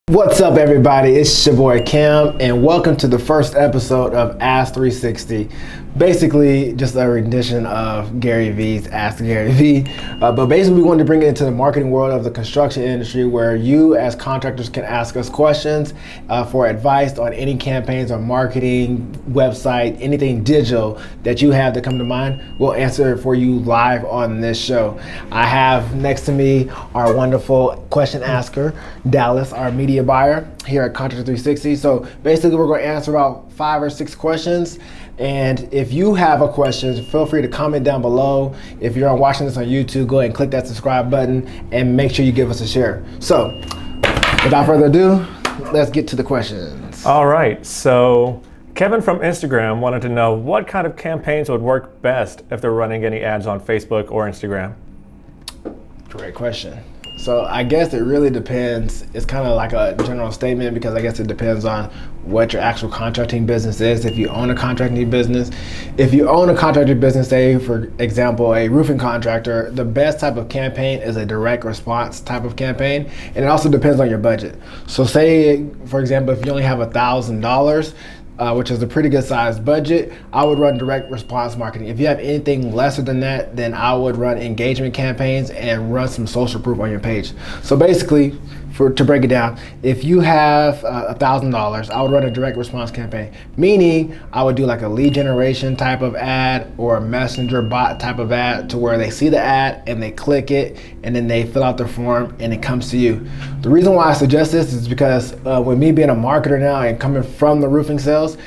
What's up, everybody? It's your boy Cam, and welcome to the first episode of Ask 360. Basically, just a rendition of Gary V's Ask Gary V. But basically, we wanted to bring it into the marketing world of the construction industry, where you, as contractors, can ask us questions for advice on any campaigns or marketing, website, anything digital that you have that come to mind. We'll answer it for you live on this show. I have next to me our wonderful question asker, Dallas, our media buyer here at Contractor 360. So basically, we're going to answer about 5 or 6 questions. And if you have a question, feel free to comment down below. If you're watching this on YouTube, go ahead and click that subscribe button and make sure you give us a share. So without further ado, let's get to the questions. All right, so Kevin from Instagram wanted to know what kind of campaigns would work best if they're running any ads on Facebook or Instagram. Great question. So I guess it really depends. It's kind of like a general statement because I guess it depends on what your actual contracting business is. If you own a contracting business, say for example, a roofing contractor, the best type of campaign is a direct response type of campaign. And it also depends on your budget. So say, for example, if you only have $1,000, which is a pretty good sized budget, I would run direct response marketing. If you have anything lesser than that, then I would run engagement campaigns and run some social proof on your page. So basically, to break it down, if you have $1,000, I would run a direct response campaign, meaning I would do like a lead generation type of ad or a messenger bot type of ad to where they see the ad and they click it and then they fill out the form and it comes to you. The reason why I suggest this is because with me being a marketer now and coming from the roofing sales,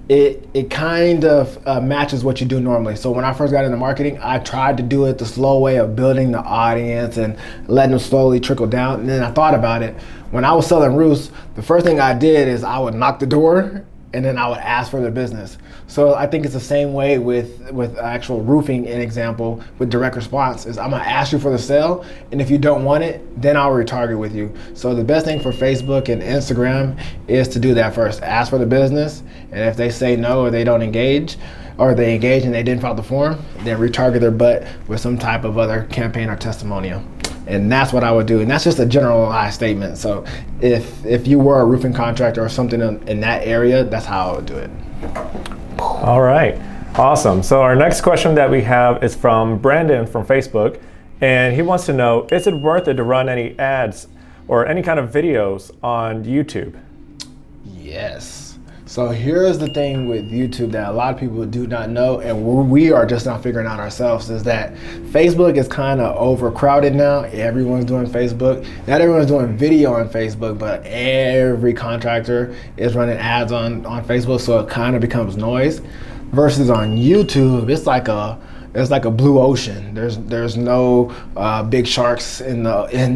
it kind of matches what you do normally. So when I first got into marketing, I tried to do it the slow way of building the audience and letting them slowly trickle down. And then I thought about it. When I was selling roofs, the first thing I did is I would knock the door and then I would ask for the business. So I think it's the same way with actual roofing, an example, with direct response is I'm gonna ask you for the sale, and if you don't want it, then I'll retarget with you. So the best thing for Facebook and Instagram is to do that first. Ask for the business, and if they say no or they don't engage, or they engage and they didn't fill out the form, then retarget their butt with some type of other campaign or testimonial. And that's what I would do. And that's just a generalized statement. So if you were a roofing contractor or something in that area, that's how I would do it. All right, awesome. So our next question that we have is from Brandon from Facebook. And he wants to know, is it worth it to run any ads or any kind of videos on YouTube? Yes. So here's the thing with YouTube that a lot of people do not know, and we are just now figuring out ourselves, is that Facebook is kind of overcrowded now. Everyone's doing Facebook. Not everyone's doing video on Facebook, but every contractor is running ads on Facebook, so it kind of becomes noise. Versus on YouTube, it's like a blue ocean. There's no big sharks in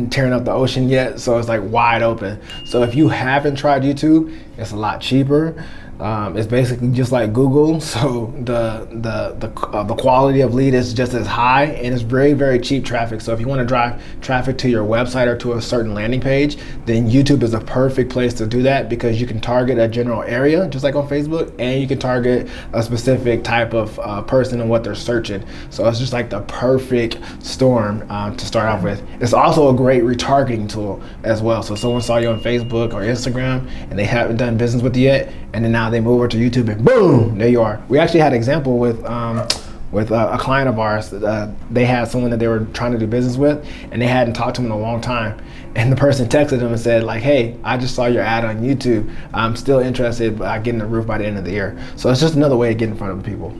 tearing up the ocean yet, so it's like wide open. So if you haven't tried YouTube, it's a lot cheaper. It's basically just like Google, so the quality of lead is just as high, and it's very, very cheap traffic. So if you want to drive traffic to your website or to a certain landing page, then YouTube is a perfect place to do that because you can target a general area, just like on Facebook, and you can target a specific type of person and what they're searching. So it's just like the perfect storm to start off with. It's also a great retargeting tool as well. So someone saw you on Facebook or Instagram and they haven't done business with you yet, and then now they move over to YouTube and boom, there you are. We actually had an example with a client of ours. They had someone that they were trying to do business with, and they hadn't talked to him in a long time. And the person texted him and said like, hey, I just saw your ad on YouTube. I'm still interested by getting a roof by the end of the year. So it's just another way to get in front of people.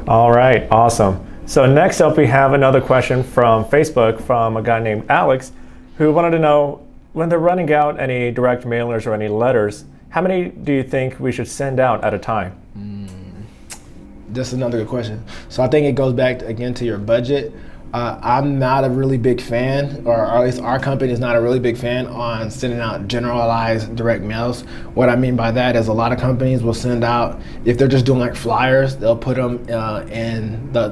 All right, awesome. So next up, we have another question from Facebook from a guy named Alex, who wanted to know, when they're running out any direct mailers or any letters, how many do you think we should send out at a time? That's another good question. So I think it goes back again to your budget. I'm not a really big fan, or at least our company is not a really big fan on sending out generalized direct mails. What I mean by that is a lot of companies will send out, if they're just doing like flyers, they'll put them in the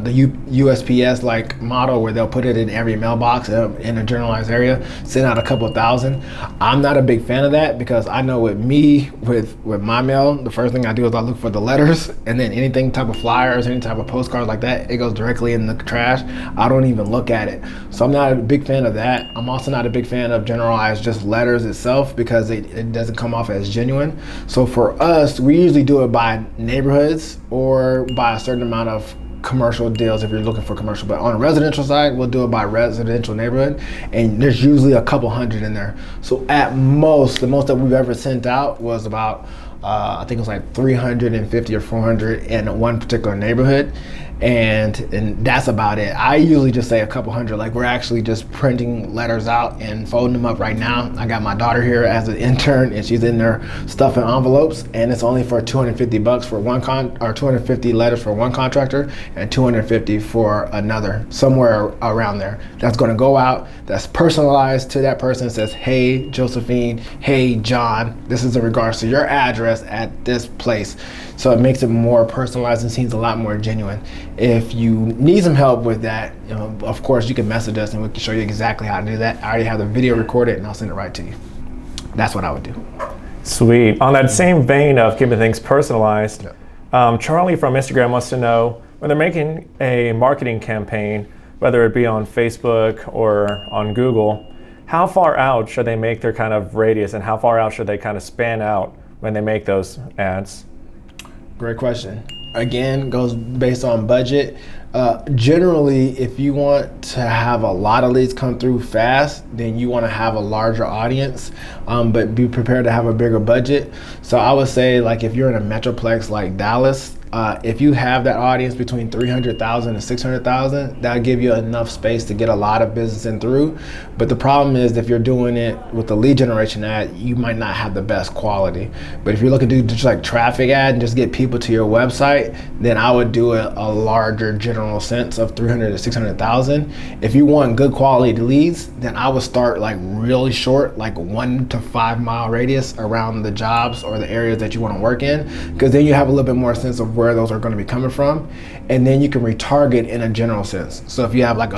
USPS like model where they'll put it in every mailbox in a generalized area, send out a couple of thousand. I'm not a big fan of that because I know with me, with my mail, the first thing I do is I look for the letters, and then anything type of flyers, any type of postcards like that, it goes directly in the trash. I don't even look at it. So I'm not a big fan of that. I'm also not a big fan of generalized just letters itself, because it doesn't come off as genuine. So for us, we usually do it by neighborhoods or by a certain amount of commercial deals if you're looking for commercial. But on a residential side, we'll do it by residential neighborhood, and there's usually a couple hundred in there. So at most, the most that we've ever sent out was about I think it was like 350 or 400 in one particular neighborhood, and that's about it. I usually just say a couple hundred. Like, we're actually just printing letters out and folding them up right now. I got my daughter here as an intern, and she's in there stuffing envelopes, and it's only for $250 for one or 250 letters for one contractor and 250 for another, somewhere around there. That's going to go out, that's personalized to that person. It says, hey Josephine, hey John, this is in regards to your address at this place. So it makes it more personalized and seems a lot more genuine. If you need some help with that, of course you can message us and we can show you exactly how to do that. I already have the video recorded and I'll send it right to you. That's what I would do. Sweet. On that same vein of keeping things personalized, Charlie from Instagram wants to know, when they're making a marketing campaign, whether it be on Facebook or on Google, how far out should they make their kind of radius, and how far out should they kind of span out when they make those ads? Great question. Again, goes based on budget. Generally, if you want to have a lot of leads come through fast, then you want to have a larger audience, but be prepared to have a bigger budget. So I would say, like, if you're in a metroplex like Dallas, if you have that audience between 300,000 and 600,000, that'll give you enough space to get a lot of business in through. But the problem is, if you're doing it with the lead generation ad, you might not have the best quality. But if you're looking to do just like traffic ad and just get people to your website, then I would do a larger general sense of 300 to 600,000. If you want good quality leads, then I would start like really short, like 1 to 5 mile radius around the jobs or the areas that you want to work in, because then you have a little bit more sense of where those are going to be coming from, and then you can retarget in a general sense. So if you have like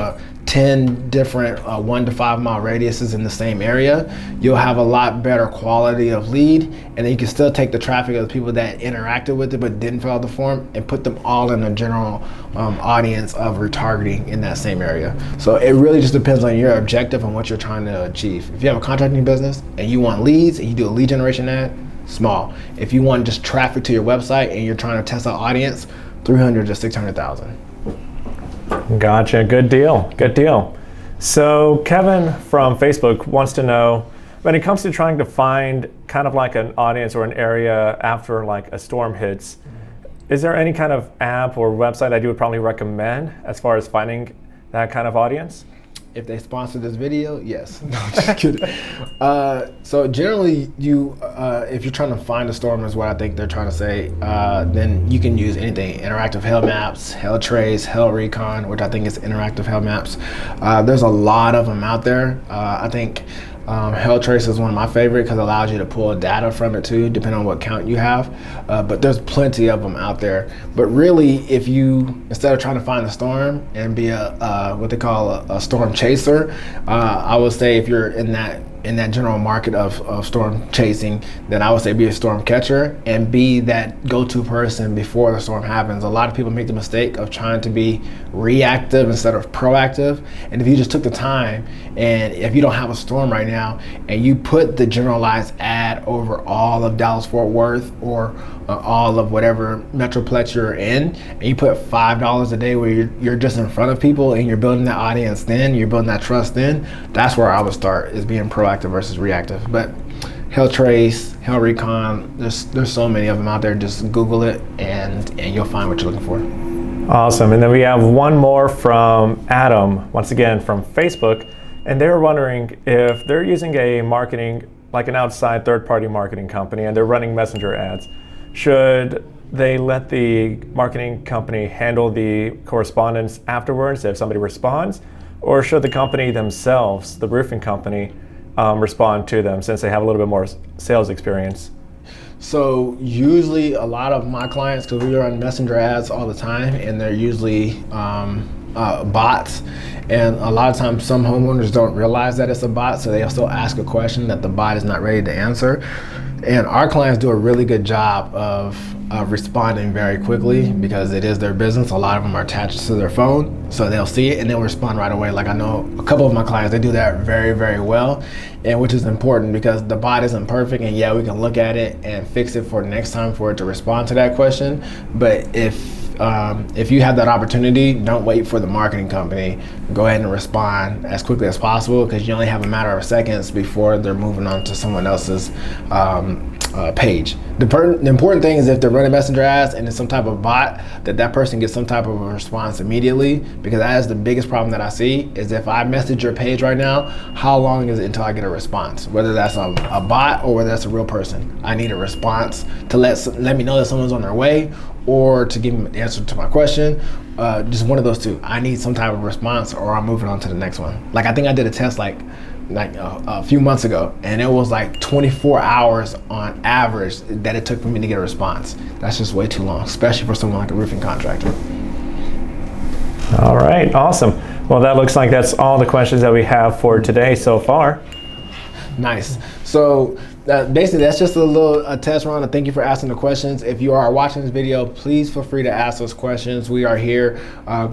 10 different 1 to 5 mile radiuses in the same area, you'll have a lot better quality of lead, and then you can still take the traffic of the people that interacted with it but didn't fill out the form and put them all in a general audience of retargeting in that same area. So it really just depends on your objective and what you're trying to achieve. If you have a contracting business and you want leads and you do a lead generation ad, small. If you want just traffic to your website and you're trying to test out audience, 300 to 600,000. Gotcha. Good deal. Good deal. So Kevin from Facebook wants to know, when it comes to trying to find kind of like an audience or an area after like a storm hits, is there any kind of app or website that you would probably recommend as far as finding that kind of audience? If they sponsor this video, yes. No, I'm just kidding. So generally, if you're trying to find a storm, is what I think they're trying to say, then you can use anything: interactive hail maps, hail trace, hail recon, which I think is interactive hail maps. There's a lot of them out there. I think hail trace is one of my favorite because it allows you to pull data from it too, depending on what count you have. But there's plenty of them out there. But really, if you, instead of trying to find a storm and be what they call a storm chaser, I would say if you're in that general market of storm chasing, then I would say be a storm catcher and be that go-to person before the storm happens. A lot of people make the mistake of trying to be reactive instead of proactive. And if you just took the time, and if you don't have a storm right now, and you put the generalized ad over all of Dallas-Fort Worth or all of whatever metroplex you're in, and you put $5 a day where you're just in front of people and you're building that audience, then you're building that trust, then that's where I would start, is being proactive versus reactive. But hail trace, hail recon, there's so many of them out there. Just Google it and you'll find what you're looking for. Awesome. And then we have one more from Adam, once again from Facebook, and they're wondering if they're using a marketing, like an outside third-party marketing company, and they're running messenger ads. Should they let the marketing company handle the correspondence afterwards if somebody responds, or should the company themselves, the roofing company, respond to them since they have a little bit more sales experience? So usually a lot of my clients, because we run messenger ads all the time, and they're usually bots, And a lot of times some homeowners don't realize that it's a bot, so they'll still ask a question that the bot is not ready to answer. And our clients do a really good job of responding very quickly because it is their business. A lot of them are attached to their phone, so they'll see it and they'll respond right away. Like, I know a couple of my clients, they do that very, very well, and which is important because the bot isn't perfect, and yeah, we can look at it and fix it for next time for it to respond to that question. But if you have that opportunity, don't wait for the marketing company. Go ahead and respond as quickly as possible, because you only have a matter of seconds before they're moving on to someone else's page. The important thing is if they're running messenger ads and it's some type of bot, that person gets some type of a response immediately, because that is the biggest problem that I see, is if I message your page right now, how long is it until I get a response? Whether that's a bot or whether that's a real person. I need a response to let me know that someone's on their way, or to give me an answer to my question. Just one of those two. I need some type of response, or I'm moving on to the next one. Like, I think I did a test like a few months ago, and it was like 24 hours on average that it took for me to get a response. That's just way too long, especially for someone like a roofing contractor. All right, awesome. Well, that looks like that's all the questions that we have for today so far. Nice. So basically, that's just a test run. And thank you for asking the questions. If you are watching this video, please feel free to ask those questions. We are here.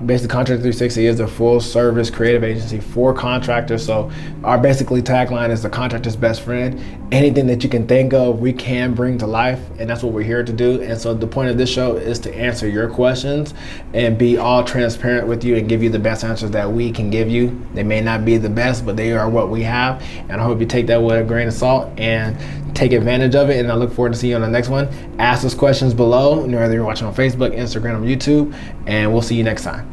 Basically, Contractor 360 is a full service creative agency for contractors. So our basically tagline is the contractor's best friend. Anything that you can think of, we can bring to life, and that's what we're here to do. And so the point of this show is to answer your questions and be all transparent with you and give you the best answers that we can give you. They may not be the best, but they are what we have. And I hope you take that with a grain of salt and take advantage of it. And I look forward to seeing you on the next one. Ask those questions below, whether you're watching on Facebook, Instagram, or YouTube, and we'll see you next time.